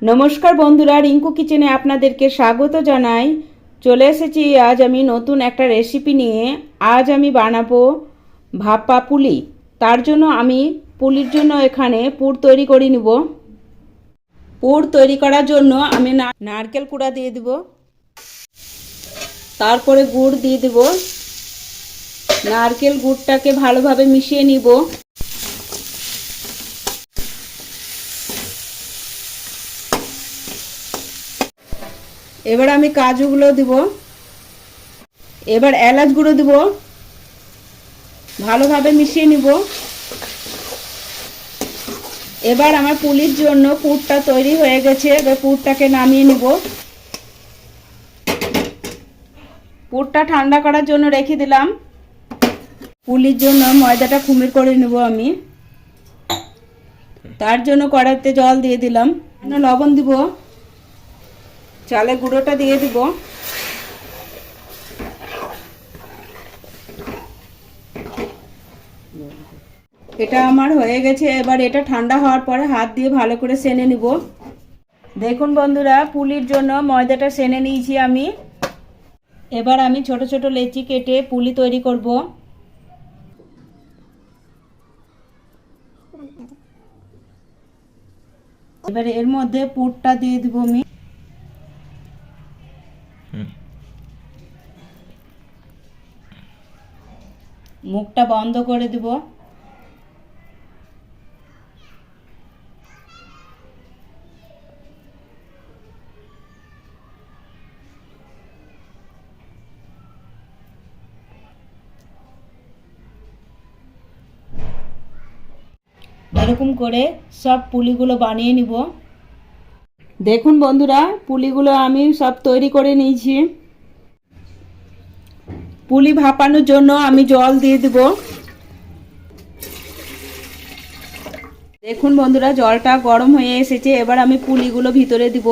নমস্কার বন্ধুরা, রিঙ্কু কিচেনে আপনাদেরকে স্বাগত জানাই। চলে এসেছি আজ আমি নতুন একটা রেসিপি নিয়ে। আজ আমি বানাবো ভাপা পুলি। তার জন্য আমি পুলির জন্য এখানে পুর তৈরি করে নিব। পুর তৈরি করার জন্য আমি নারকেল কুড়া দিয়ে দিব, তারপরে গুড় দিয়ে দিব। নারকেল গুড়টাকে ভালোভাবে মিশিয়ে নিব। এবার আমি কাজুগুলো দিব, এবার এলাচ গুঁড়ো দিব, ভালোভাবে মিশিয়ে নিব। এবার আমার পুলির জন্য পুরটা তৈরি হয়ে গেছে। এবার পুরটাকে নামিয়ে নিব। পুরটা ঠান্ডা করার জন্য রেখে দিলাম। পুলির জন্য ময়দাটা কুমির করে নেব আমি। তার জন্য কড়াইতে জল দিয়ে দিলাম, লবণ দিব, চালের গুঁড়োটা দিয়ে দিব। এটা আমার হয়ে গেছে। এবার এটা ঠান্ডা হওয়ার পরে হাত দিয়ে ভালো করে সেনে নিব। দেখুন বন্ধুরা, পুলির জন্য ময়দাটা সেনে নিয়েছি আমি। এবার আমি ছোট ছোট লেচি কেটে পুলি তৈরি করব। এবার এর মধ্যে পুরটা দিয়ে দিব আমি। মুখটা বন্ধ করে দিব। এরকম করে সব পুলিগুলো বানিয়ে নিব। দেখুন বন্ধুরা, পুলিগুলো আমি সব তৈরি করে নিয়েছি। পুলি ভাপানোর জন্য আমি জল দিয়ে দিব। দেখুন বন্ধুরা, জলটা গরম হয়ে এসেছে। এবার আমি পুলিগুলো ভিতরে দিব।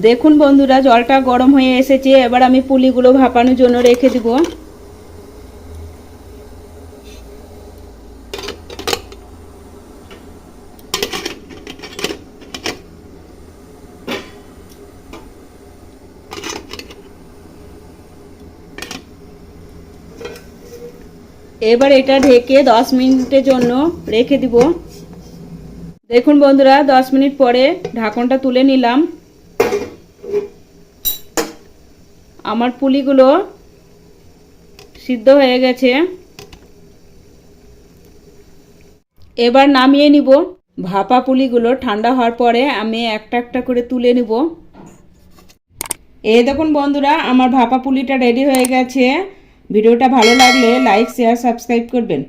দেখুন বন্ধুরা, জলটা গরম হয়ে এসেছে। এবার আমি পুলিগুলো ভাপানোর জন্য রেখে দিব। এবার এটা ঢেকে 10 মিনিটের জন্য রেখে দিব। দেখুন বন্ধুরা, 10 মিনিট পরে ঢাকনটা তুলে নিলাম। আমার পুলিগুলো সিদ্ধ হয়ে গেছে। এবার নামিয়ে নিব। ভাপা পুলিগুলো ঠান্ডা হওয়ার পরে আমি একটা একটা করে তুলে নিব। এই দেখুন বন্ধুরা, আমার ভাপা পুলিটা রেডি হয়ে গেছে। ভিডিওটা ভালো লাগলে লাইক, শেয়ার, সাবস্ক্রাইব করবেন।